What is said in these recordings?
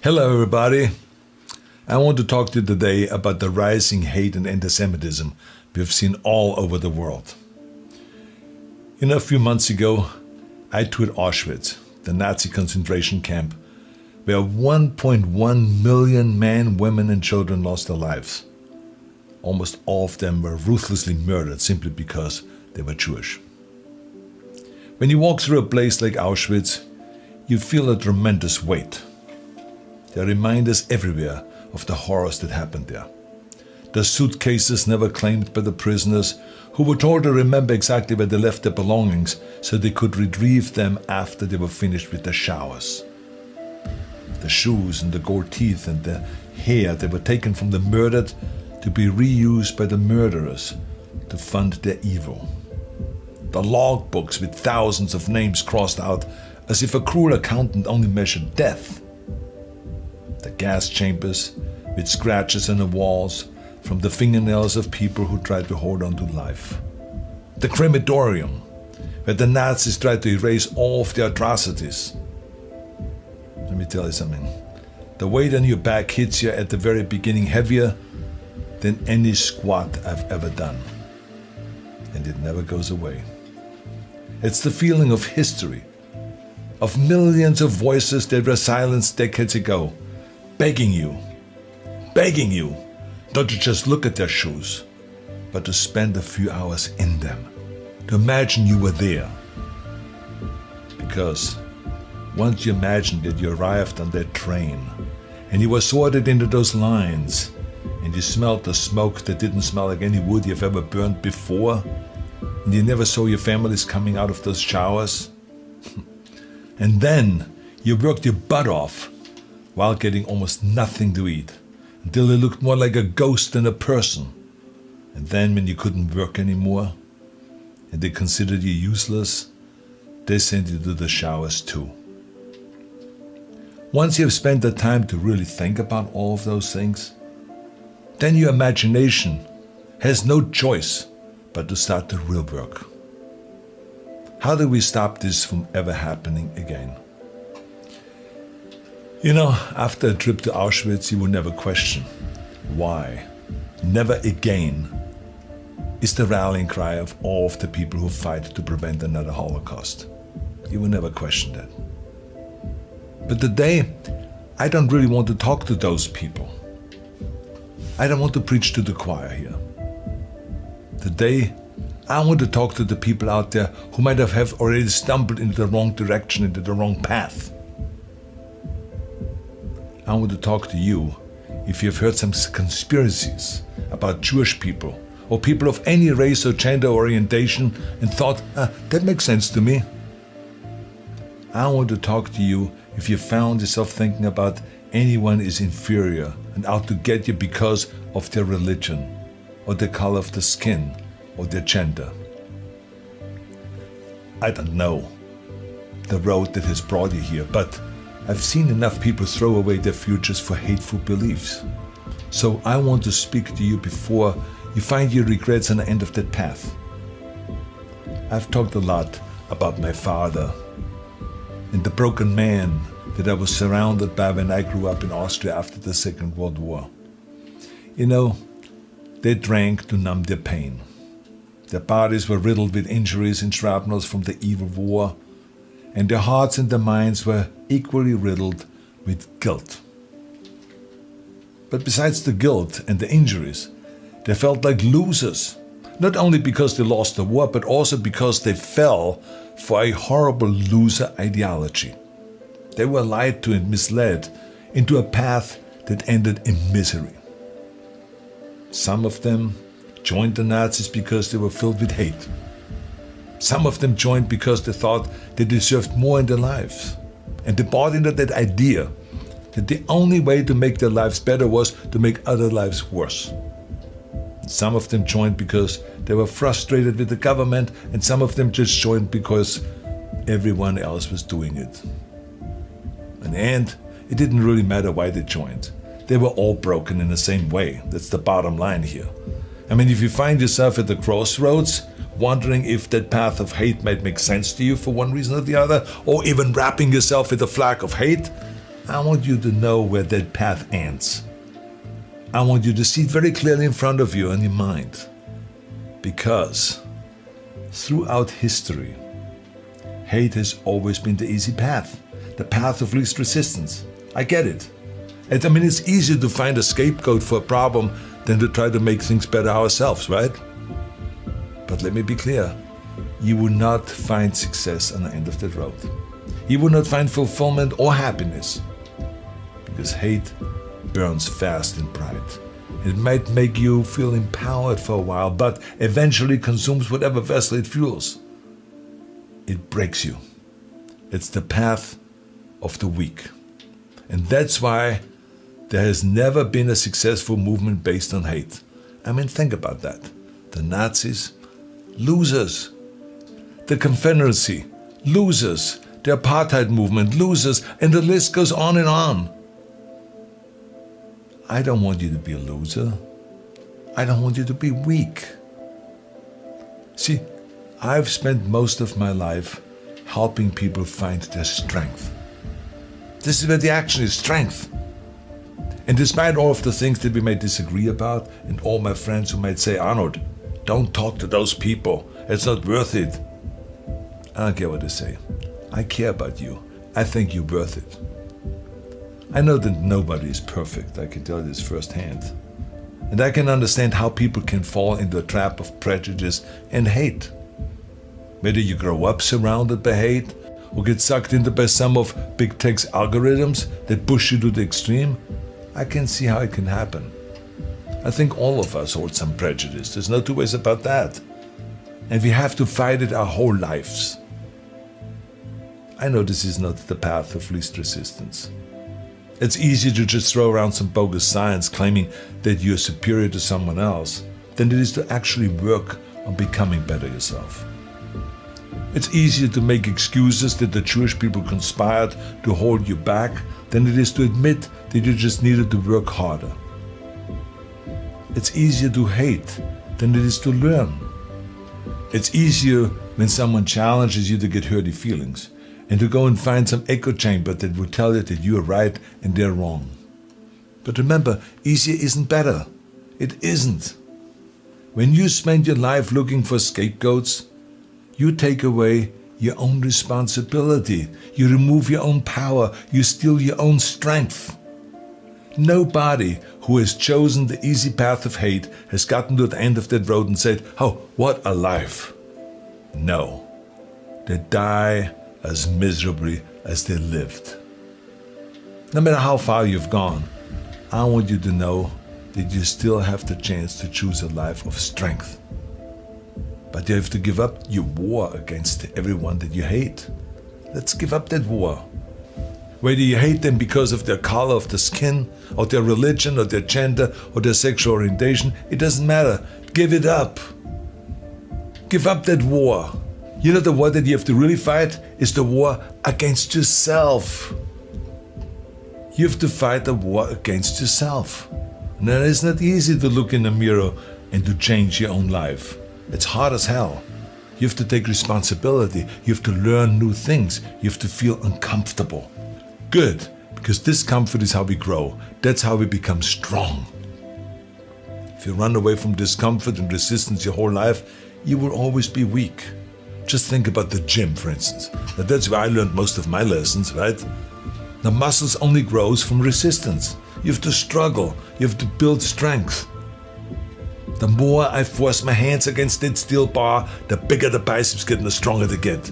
Hello everybody. I want to talk to you today about the rising hate and anti-Semitism we've seen all over the world. A few months ago, I toured Auschwitz, the Nazi concentration camp, where 1.1 million men, women and children lost their lives. Almost all of them were ruthlessly murdered simply because they were Jewish. When you walk through a place like Auschwitz, you feel a tremendous weight. There are reminders everywhere of the horrors that happened there. The suitcases never claimed by the prisoners, who were told to remember exactly where they left their belongings so they could retrieve them after they were finished with their showers. The shoes and the gold teeth and the hair that were taken from the murdered to be reused by the murderers to fund their evil. The log books with thousands of names crossed out as if a cruel accountant only measured death. The gas chambers with scratches on the walls from the fingernails of people who tried to hold on to life. The crematorium, where the Nazis tried to erase all of their atrocities. Let me tell you something. The weight on your back hits you at the very beginning heavier than any squat I've ever done. And it never goes away. It's the feeling of history, of millions of voices that were silenced decades ago, begging you not to just look at their shoes, but to spend a few hours in them, to imagine you were there. Because once you imagined that you arrived on that train, and you were sorted into those lines, and you smelled the smoke that didn't smell like any wood you've ever burned before, and you never saw your families coming out of those showers, and then you worked your butt off while getting almost nothing to eat, until you looked more like a ghost than a person. And then when you couldn't work anymore, and they considered you useless, they sent you to the showers too. Once you have spent the time to really think about all of those things, then your imagination has no choice but to start the real work. How do we stop this from ever happening again? After a trip to Auschwitz, you will never question why. Never again is the rallying cry of all of the people who fight to prevent another Holocaust. You will never question that. But today, I don't really want to talk to those people. I don't want to preach to the choir here. Today, I want to talk to the people out there who might have already stumbled into the wrong direction, into the wrong path. I want to talk to you if you've heard some conspiracies about Jewish people or people of any race or gender orientation and thought, that makes sense to me. I want to talk to you if you found yourself thinking about anyone is inferior and out to get you because of their religion or the color of the skin or their gender. I don't know the road that has brought you here, but I've seen enough people throw away their futures for hateful beliefs. So I want to speak to you before you find your regrets on the end of that path. I've talked a lot about my father and the broken man that I was surrounded by when I grew up in Austria after the Second World War. They drank to numb their pain. Their bodies were riddled with injuries and shrapnels from the evil war, and their hearts and their minds were equally riddled with guilt. But besides the guilt and the injuries, they felt like losers, not only because they lost the war, but also because they fell for a horrible loser ideology. They were lied to and misled into a path that ended in misery. Some of them joined the Nazis because they were filled with hate. Some of them joined because they thought they deserved more in their lives. And they bought into that idea that the only way to make their lives better was to make other lives worse. Some of them joined because they were frustrated with the government, and some of them just joined because everyone else was doing it. In the end, it didn't really matter why they joined. They were all broken in the same way. That's the bottom line here. If you find yourself at the crossroads, wondering if that path of hate might make sense to you for one reason or the other, or even wrapping yourself with a flag of hate, I want you to know where that path ends. I want you to see it very clearly in front of you in your mind. Because throughout history, hate has always been the easy path, the path of least resistance. I get it. And I mean, it's easier to find a scapegoat for a problem than to try to make things better ourselves, right? But let me be clear. You will not find success on the end of that road. You will not find fulfillment or happiness. Because hate burns fast in pride. It might make you feel empowered for a while, but eventually consumes whatever vessel it fuels. It breaks you. It's the path of the weak. And that's why there has never been a successful movement based on hate. I mean, think about that. The Nazis, losers. The Confederacy, losers. The apartheid movement, losers. And the list goes on and on. I don't want you to be a loser. I don't want you to be weak. See, I've spent most of my life helping people find their strength. This is where the action is, strength. And despite all of the things that we may disagree about, and all my friends who might say, Arnold, don't talk to those people, it's not worth it. I don't care what they say. I care about you. I think you're worth it. I know that nobody is perfect, I can tell you this firsthand. And I can understand how people can fall into a trap of prejudice and hate. Whether you grow up surrounded by hate, or get sucked into by some of big tech's algorithms that push you to the extreme, I can see how it can happen. I think all of us hold some prejudice, there's no two ways about that. And we have to fight it our whole lives. I know this is not the path of least resistance. It's easier to just throw around some bogus science claiming that you're superior to someone else than it is to actually work on becoming better yourself. It's easier to make excuses that the Jewish people conspired to hold you back than it is to admit that you just needed to work harder. It's easier to hate than it is to learn. It's easier when someone challenges you to get hurty feelings and to go and find some echo chamber that will tell you that you are right and they're wrong. But remember, easier isn't better. It isn't. When you spend your life looking for scapegoats, you take away your own responsibility. You remove your own power. You steal your own strength. Nobody who has chosen the easy path of hate has gotten to the end of that road and said, oh, what a life. No. They die as miserably as they lived. No matter how far you've gone, I want you to know that you still have the chance to choose a life of strength. But you have to give up your war against everyone that you hate. Let's give up that war. Whether you hate them because of their color of the skin, or their religion, or their gender, or their sexual orientation, it doesn't matter. Give it up. Give up that war. You know, the war that you have to really fight is the war against yourself. You have to fight the war against yourself. And it is not easy to look in the mirror and to change your own life. It's hard as hell. You have to take responsibility. You have to learn new things. You have to feel uncomfortable. Good, because discomfort is how we grow. That's how we become strong. If you run away from discomfort and resistance your whole life, you will always be weak. Just think about the gym, for instance. Now, that's where I learned most of my lessons, right? The muscles only grows from resistance. You have to struggle. You have to build strength. The more I force my hands against that steel bar, the bigger the biceps get and the stronger they get.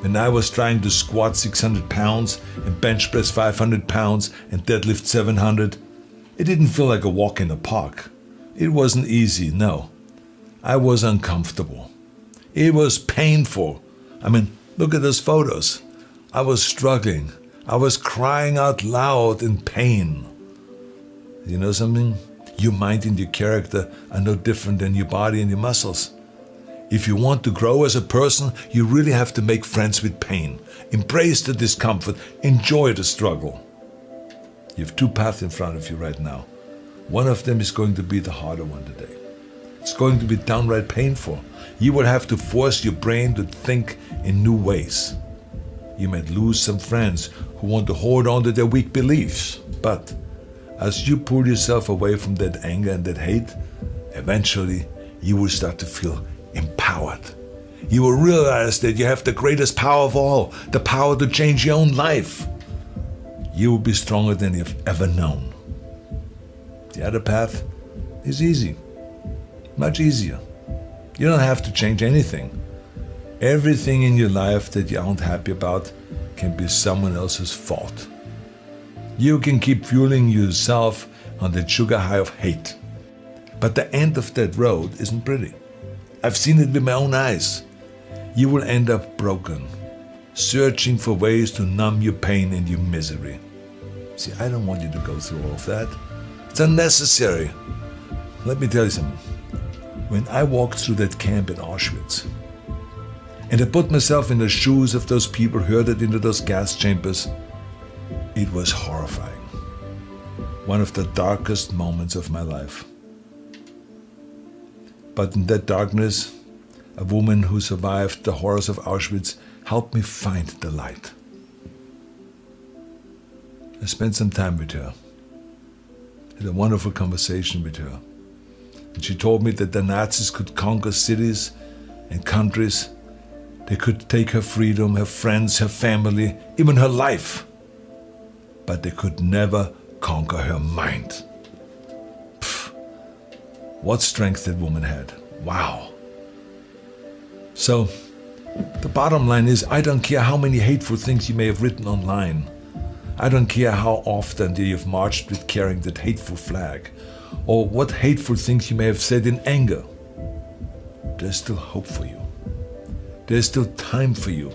When I was trying to squat 600 pounds and bench press 500 pounds and deadlift 700, it didn't feel like a walk in the park. It wasn't easy, no. I was uncomfortable. It was painful. I mean, look at those photos. I was struggling. I was crying out loud in pain. You know something? Your mind and your character are no different than your body and your muscles. If you want to grow as a person, you really have to make friends with pain. Embrace the discomfort. Enjoy the struggle. You have two paths in front of you right now. One of them is going to be the harder one today. It's going to be downright painful. You will have to force your brain to think in new ways. You might lose some friends who want to hold on to their weak beliefs. But as you pull yourself away from that anger and that hate, eventually you will start to feel empowered. You will realize that you have the greatest power of all, the power to change your own life. You will be stronger than you've ever known. The other path is easy, much easier. You don't have to change anything. Everything in your life that you aren't happy about can be someone else's fault. You can keep fueling yourself on that sugar high of hate. But the end of that road isn't pretty. I've seen it with my own eyes. You will end up broken, searching for ways to numb your pain and your misery. See, I don't want you to go through all of that. It's unnecessary. Let me tell you something. When I walked through that camp in Auschwitz, and I put myself in the shoes of those people herded into those gas chambers, it was horrifying. One of the darkest moments of my life. But in that darkness, a woman who survived the horrors of Auschwitz helped me find the light. I spent some time with her. Had a wonderful conversation with her. And she told me that the Nazis could conquer cities and countries. They could take her freedom, her friends, her family, even her life. But they could never conquer her mind. Pfft. What strength that woman had. Wow. So, the bottom line is, I don't care how many hateful things you may have written online. I don't care how often you've marched with carrying that hateful flag, or what hateful things you may have said in anger. There's still hope for you. There's still time for you